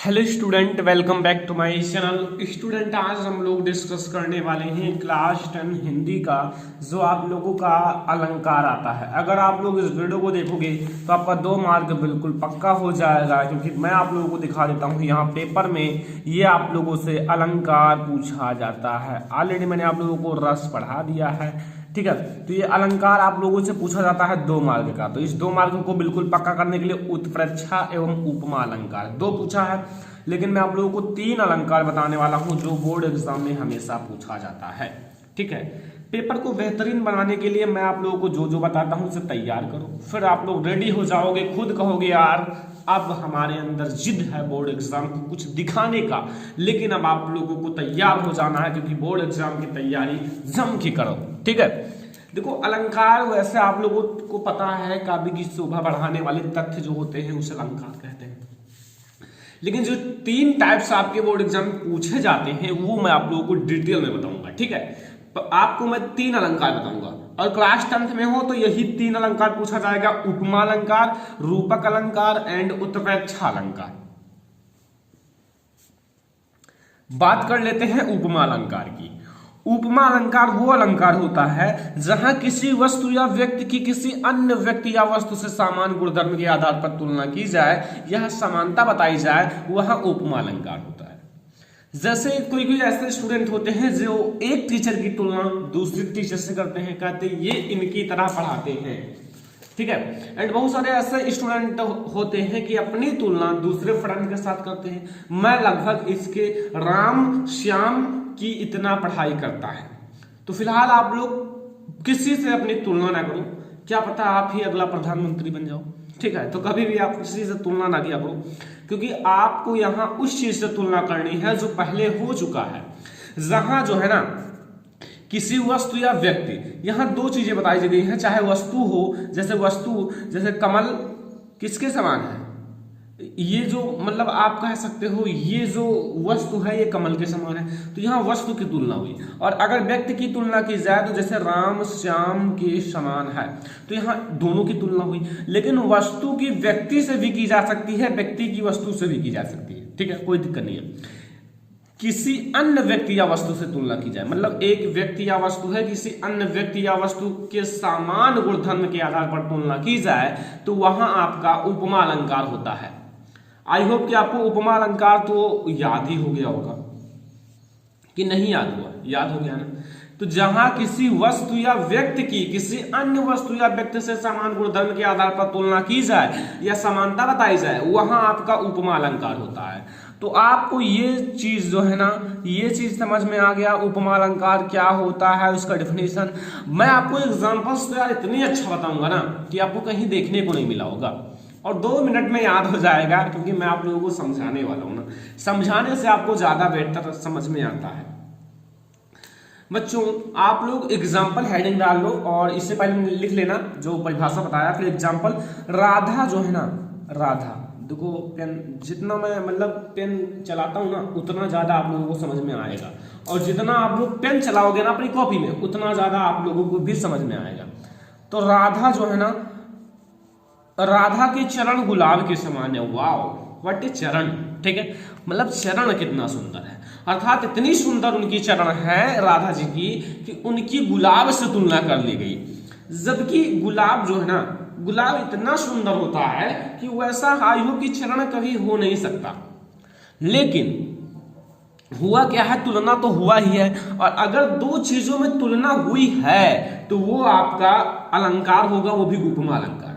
Hello student, welcome back to my channel. Student, आज हम लोग डिस्कस करने वाले हैं क्लास 10 हिंदी का जो आप लोगों का अलंकार आता है। अगर आप लोग इस वीडियो को देखोगे तो आपका 2 मार्क बिल्कुल पक्का हो जाएगा, क्योंकि मैं आप लोगों को दिखा देता हूँ यहाँ पेपर में ये आप लोगों से अलंकार पूछा जाता है। ऑलरेडी मैंने आप लोगों को रस पढ़ा दिया है, ठीक है। तो ये अलंकार आप लोगों से पूछा जाता है 2 मार्क का। तो इस 2 मार्क को बिल्कुल पक्का करने के लिए उत्प्रेक्षा एवं उपमा अलंकार 2 पूछा है, लेकिन मैं आप लोगों को 3 अलंकार बताने वाला हूं जो बोर्ड एग्जाम में हमेशा पूछा जाता है, ठीक है। पेपर को बेहतरीन बनाने के लिए मैं आप लोगों को जो जो बताता हूं उसे तैयार करो, फिर आप लोग रेडी हो जाओगे। खुद कहोगे यार अब हमारे अंदर जिद है बोर्ड एग्जाम को कुछ दिखाने का, लेकिन अब आप लोगों को तैयार हो जाना है, क्योंकि बोर्ड एग्जाम की तैयारी जम के करो, ठीक है। देखो, अलंकार वैसे आप लोगों को पता है काव्य की शोभा बढ़ाने वाले तथ्य जो होते हैं उसे अलंकार कहते हैं, लेकिन जो 3 टाइप्स आपके बोर्ड एग्जाम में पूछे जाते हैं वो मैं आप लोगों को डिटेल में बताऊंगा, ठीक है। तो आपको मैं 3 अलंकार बताऊंगा, और क्लास 10th में हो तो यही 3 अलंकार पूछा जाएगा: उपमा अलंकार, रूपक अलंकार एंड उत्प्रेक्षा अलंकार। बात कर लेते हैं उपमा अलंकार की। उपमा अलंकार वो अलंकार होता है जहां किसी वस्तु या व्यक्ति की किसी अन्य व्यक्ति या वस्तु से समान गुणधर्म के आधार पर तुलना की जाए, यह समानता बताई जाए, वह उपमा अलंकार होता है। जैसे कोई कोई ऐसे स्टूडेंट होते हैं जो एक टीचर की तुलना दूसरे टीचर से करते हैं, कहते हैं ये इनकी तरह पढ़ाते हैं, ठीक है। एंड बहुत सारे ऐसे स्टूडेंट होते हैं कि अपनी तुलना दूसरे फ्रेंड के साथ करते हैं। मैं लगभग इसके राम श्याम की इतना पढ़ाई करता है। तो फिलहाल आप लोग किसी से अपनी तुलना ना करो, क्या पता आप ही अगला प्रधानमंत्री बन जाओ, ठीक है। तो कभी भी आप किसी से तुलना ना किया करो, क्योंकि आपको यहाँ उस चीज से तुलना करनी है जो पहले हो चुका है। जहां जो है ना किसी वस्तु या व्यक्ति, यहाँ 2 चीजें बताई गई हैं, चाहे वस्तु हो, जैसे कमल किसके समान है, ये जो मतलब आप कह सकते हो ये जो वस्तु है ये कमल के समान है, तो यहाँ वस्तु की तुलना हुई। और अगर व्यक्ति की तुलना की जाए तो जैसे राम श्याम के समान है, तो यहाँ दोनों की तुलना हुई। लेकिन वस्तु की व्यक्ति से भी की जा सकती है, व्यक्ति की वस्तु से भी की जा सकती है, ठीक है, कोई दिक्कत नहीं है। किसी अन्य व्यक्ति या वस्तु से तुलना की जाए, मतलब एक व्यक्ति या वस्तु है, किसी अन्य व्यक्ति या वस्तु के समान गुणधर्म के आधार पर तुलना की जाए, तो वहां आपका उपमा अलंकार होता है। आई होप कि आपको उपमा अलंकार तो याद ही हो गया होगा, कि नहीं याद हुआ? याद हो गया ना। तो जहां किसी वस्तु या व्यक्ति की किसी अन्य वस्तु या व्यक्ति से समान गुणधर्म के आधार पर तुलना की जाए या समानता बताई जाए, वहां आपका उपमा अलंकार होता है। तो आपको ये चीज जो है ना, ये चीज समझ में आ गया उपमा अलंकार क्या होता है, उसका डिफिनेशन। मैं आपको एग्जांपल्स तो यार इतनी अच्छा बताऊंगा ना कि आपको कहीं देखने को नहीं मिला होगा, और 2 मिनट में याद हो जाएगा, क्योंकि मैं आप लोगों को समझाने वाला हूं ना। समझाने से आपको ज्यादा बेहतर समझ में आता है। बच्चों, आप लोग एग्जाम्पल हेडिंग डाल लो, और इससे पहले लिख लेना जो परिभाषा बताया, फिर एग्जाम्पल। राधा जो है ना, राधा देखो, पेन जितना मैं मतलब पेन चलाता हूं ना उतना ज्यादा आप लोगों को समझ में आएगा, और जितना आप लोग पेन चलाओगे ना अपनी कॉपी में उतना ज्यादा आप लोगों को भी समझ में आएगा। तो राधा जो है ना, राधा के चरण गुलाब के समान है। वाओ, व्हाट ए चरण, ठीक है। मतलब चरण कितना सुंदर है, अर्थात इतनी सुंदर उनकी चरण है राधा जी की कि उनकी गुलाब से तुलना कर ली गई। जबकि गुलाब जो है ना, गुलाब इतना सुंदर होता है कि वैसा आयु की चरण कभी हो नहीं सकता। लेकिन हुआ क्या है, तुलना तो हुआ ही है, और अगर 2 चीजों में तुलना हुई है तो वो आपका अलंकार होगा, वो भी उपमा अलंकार,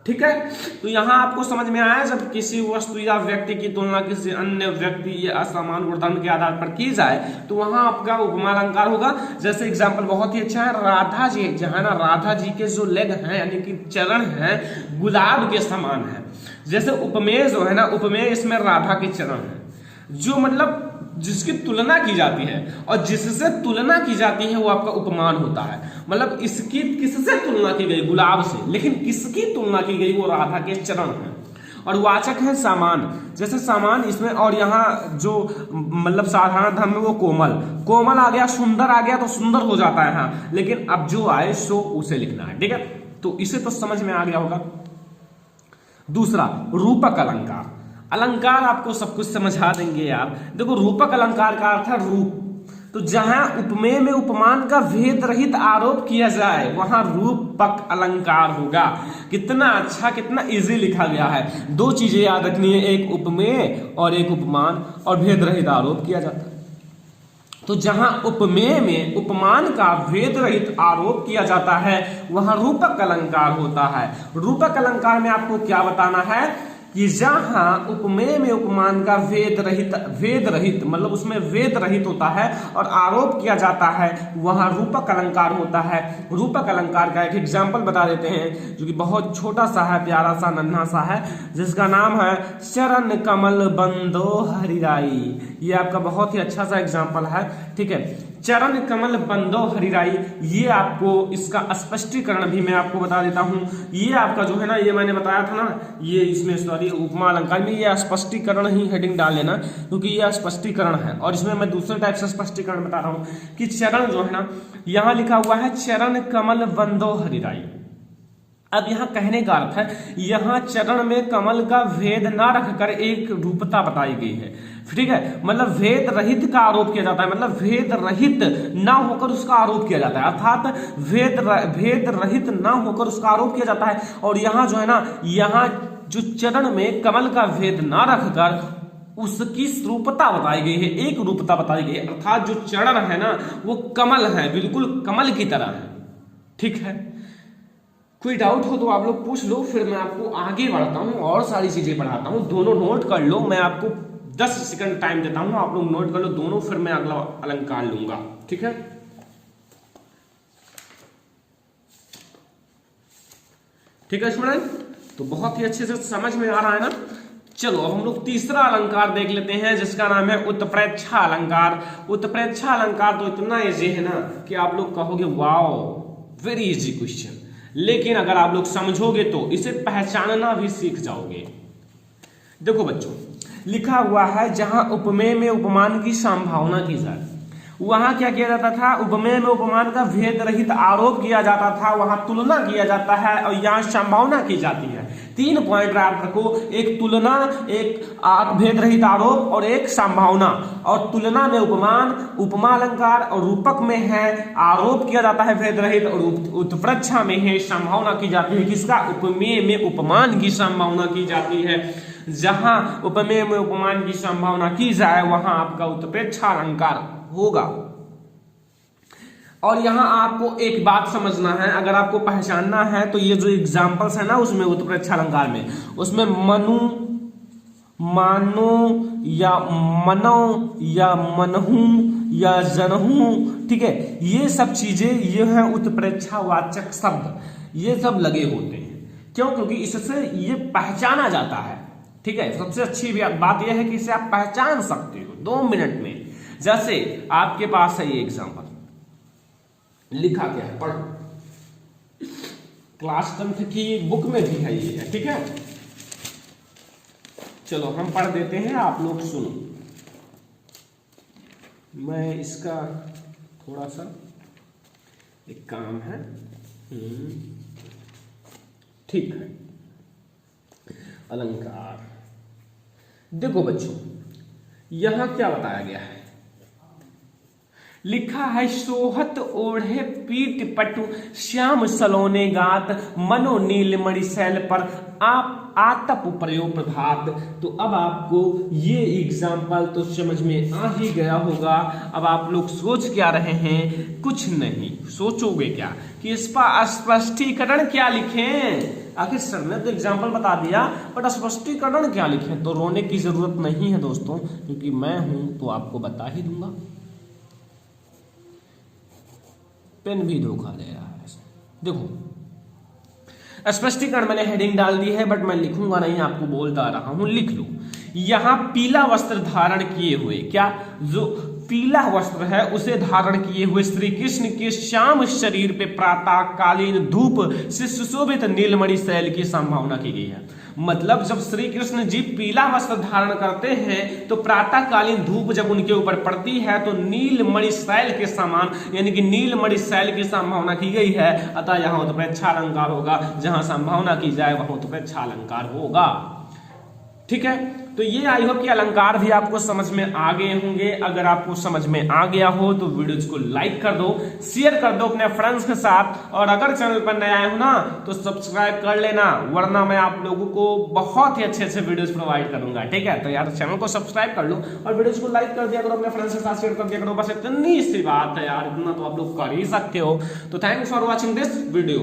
ठीक है। तो यहां आपको समझ में आया, जब किसी वस्तु या व्यक्ति की तुलना किसी अन्य व्यक्ति या असमान गुणधर्म के आधार पर की जाए तो वहां आपका उपमा अलंकार होगा। जैसे एग्जांपल बहुत ही अच्छा है, राधा जी जहां ना, राधा जी के जो लेग हैं यानी कि चरण हैं गुलाब के समान है। जैसे उपमेय जो है ना, उपमेय इसमें राधा के चरण है, जो मतलब जिसकी तुलना की जाती है, और जिससे तुलना की जाती है वो आपका उपमान होता है। मतलब इसकी किससे तुलना की गई? गुलाब से, लेकिन किसकी तुलना की गई? वो राधा के चरण है। और वाचक है सामान, जैसे सामान इसमें, और यहाँ जो मतलब साधारण धर्म में वो कोमल, कोमल आ गया, सुंदर आ गया तो सुंदर हो जाता है, हाँ, लेकिन अब जो आए सो उसे लिखना है, ठीक है। तो इसे तो समझ में आ गया होगा। दूसरा, रूपक अलंकार। अलंकार आपको सब कुछ समझा देंगे यार। देखो रूपक अलंकार का अर्थ है रूप, तो जहां उपमेय में उपमान का भेद रहित आरोप किया जाए वहां रूपक अलंकार होगा। कितना अच्छा, कितना इजी लिखा गया है। दो चीजें याद रखनी है, एक उपमेय और एक उपमान, और भेद रहित आरोप किया जाता है। तो जहां उपमेय में उपमान का भेद रहित आरोप किया जाता है वहां रूपक अलंकार होता है। रूपक अलंकार में आपको क्या बताना है कि जहां उपमेय में उपमान का भेद रहित मतलब उसमें भेद रहित होता है और आरोप किया जाता है वहां रूपक अलंकार होता है। रूपक अलंकार का एक एग्जाम्पल बता देते हैं जो कि बहुत छोटा सा है, प्यारा सा, नन्हा सा है, जिसका नाम है चरण कमल बंदो हरिराई। ये आपका बहुत ही अच्छा सा एग्जाम्पल है, ठीक है। चरण कमल बंदो हरिराई, ये आपको इसका स्पष्टीकरण भी मैं आपको बता देता हूं। ये आपका जो है ना, ये मैंने बताया था ना, ये इसमें सॉरी उपमा अलंकार में ये स्पष्टीकरण ही हेडिंग डाल लेना, क्योंकि ये स्पष्टीकरण है। और इसमें मैं दूसरे टाइप से स्पष्टीकरण बता रहा हूं कि चरण जो है ना, यहां लिखा हुआ है चरण कमल बंदो हरिराई। अब यहाँ कहने का अर्थ है, यहाँ चरण में कमल का भेद ना रखकर एक रूपता बताई गई है, ठीक है। मतलब भेद रहित का आरोप किया जाता है, मतलब भेद रहित ना होकर उसका आरोप किया जाता है, अर्थात भेद रहित ना होकर उसका आरोप किया जाता है। और यहाँ जो है ना, यहाँ जो चरण में कमल का भेद ना रखकर उसकी रूपता बताई गई है, एक रूपता बताई गई है, अर्थात जो चरण है ना वो कमल है, बिल्कुल कमल की तरह है, ठीक है। कोई डाउट हो तो आप लोग पूछ लो, फिर मैं आपको आगे बढ़ता हूं और सारी चीजें पढ़ाता हूं। दोनों नोट कर लो, मैं आपको 10 सेकंड टाइम देता हूं, आप लोग नोट कर लो दोनों, फिर मैं अगला अलंकार लूंगा, ठीक है। ठीक है स्टूडेंट, तो बहुत ही अच्छे से समझ में आ रहा है ना। चलो अब हम लोग तीसरा अलंकार देख लेते हैं, जिसका नाम है उत्प्रेक्षा अलंकार। उत्प्रेक्षा अलंकार तो इतना इजी है ना कि आप लोग कहोगे वाओ वेरी इजी क्वेश्चन, लेकिन अगर आप लोग समझोगे तो इसे पहचानना भी सीख जाओगे। देखो बच्चों, लिखा हुआ है जहां उपमेय में उपमान की संभावना की जाए, वहां क्या किया जाता था, उपमेय में उपमान का भेद रहित आरोप किया जाता था, वहां तुलना किया जाता है और यहाँ संभावना की जाती है। 3 पॉइंट याद रखो, एक तुलना, एक भेद रहित आरोप और एक संभावना। और तुलना में उपमान, उपमा अलंकार, और रूपक में है आरोप किया जाता है भेद रहित, और उत्प्रेक्षा में है संभावना की जाती है। किसका? उपमेय में उपमान की संभावना की जाती है। जहां उपमेय में उपमान की संभावना की जाए वहां आपका उत्प्रेक्षा अलंकार होगा। और यहां आपको एक बात समझना है, अगर आपको पहचानना है तो ये जो एग्जांपल्स है ना उसमें उत्प्रेक्षा अलंकार में, उसमें मनु, मानो या मनो या मनहू या जनहू, ठीक है, ये सब चीजें ये है उत्प्रेक्षावाचक शब्द, ये सब लगे होते हैं। क्यों? क्योंकि इससे ये पहचाना जाता है, ठीक है। सबसे अच्छी बात यह है कि इसे आप पहचान सकते हो 2 मिनट में। जैसे आपके पास है ये एग्जांपल, लिखा क्या है, पढ़ो। क्लास 10 की बुक में भी है ये, ठीक है। चलो हम पढ़ देते हैं, आप लोग सुनो। मैं इसका थोड़ा सा एक काम है, ठीक है। अलंकार देखो बच्चों, यहां क्या बताया गया है, लिखा है सोहत ओढ़े पीठ पटु श्याम सलोने गात मनो नील मणिशैल पर आप आतप प्रयोग प्रभात। तो अब आपको ये एग्जाम्पल तो समझ में आ ही गया होगा। अब आप लोग सोच क्या रहे हैं? कुछ नहीं सोचोगे क्या कि इस पर स्पष्टीकरण क्या लिखें। आखिर सर ने तो एग्जाम्पल बता दिया, बट स्पष्टीकरण क्या लिखें? तो रोने की जरूरत नहीं है दोस्तों, क्योंकि मैं हूं तो आपको बता ही दूंगा। पेन भी धोखा दे रहा है। देखो स्पष्टीकरण मैंने हेडिंग डाल दी है, बट मैं लिखूंगा नहीं, आपको बोलता रहा हूं, लिख लो। यहां पीला वस्त्र धारण किए हुए, क्या जो पीला वस्त्र है उसे धारण किए हुए श्री कृष्ण के श्याम शरीर पे प्रातः कालीन धूप से सुशोभित नीलमणि शैल की संभावना की गई है। मतलब जब श्री कृष्ण जी पीला वस्त्र धारण करते हैं तो प्रातः कालीन धूप जब उनके ऊपर पड़ती है तो नीलमणि शैल के समान, यानी कि नीलमणि शैल की संभावना की गई है। अतः यहाँ उत्प्रेक्षा अलंकार होगा, जहां संभावना की जाए वहां उत्प्रेक्षा अलंकार होगा। ठीक है, तो ये आई होप कि अलंकार भी आपको समझ में आ गए होंगे। अगर आपको समझ में आ गया हो तो वीडियोज को लाइक कर दो, शेयर कर दो अपने फ्रेंड्स के साथ, और अगर चैनल पर नए आए हो ना तो सब्सक्राइब कर लेना, वरना मैं आप लोगों को बहुत ही अच्छे अच्छे वीडियोज प्रोवाइड करूंगा। ठीक है, तो यार चैनल को सब्सक्राइब कर लो और वीडियोज को लाइक कर दिया करो, अपने फ्रेंड्स के साथ शेयर कर दिया करो। बस इतनी सी बात है यार, इतना तो आप लोग कर ही सकते हो। तो thanks for watching this video.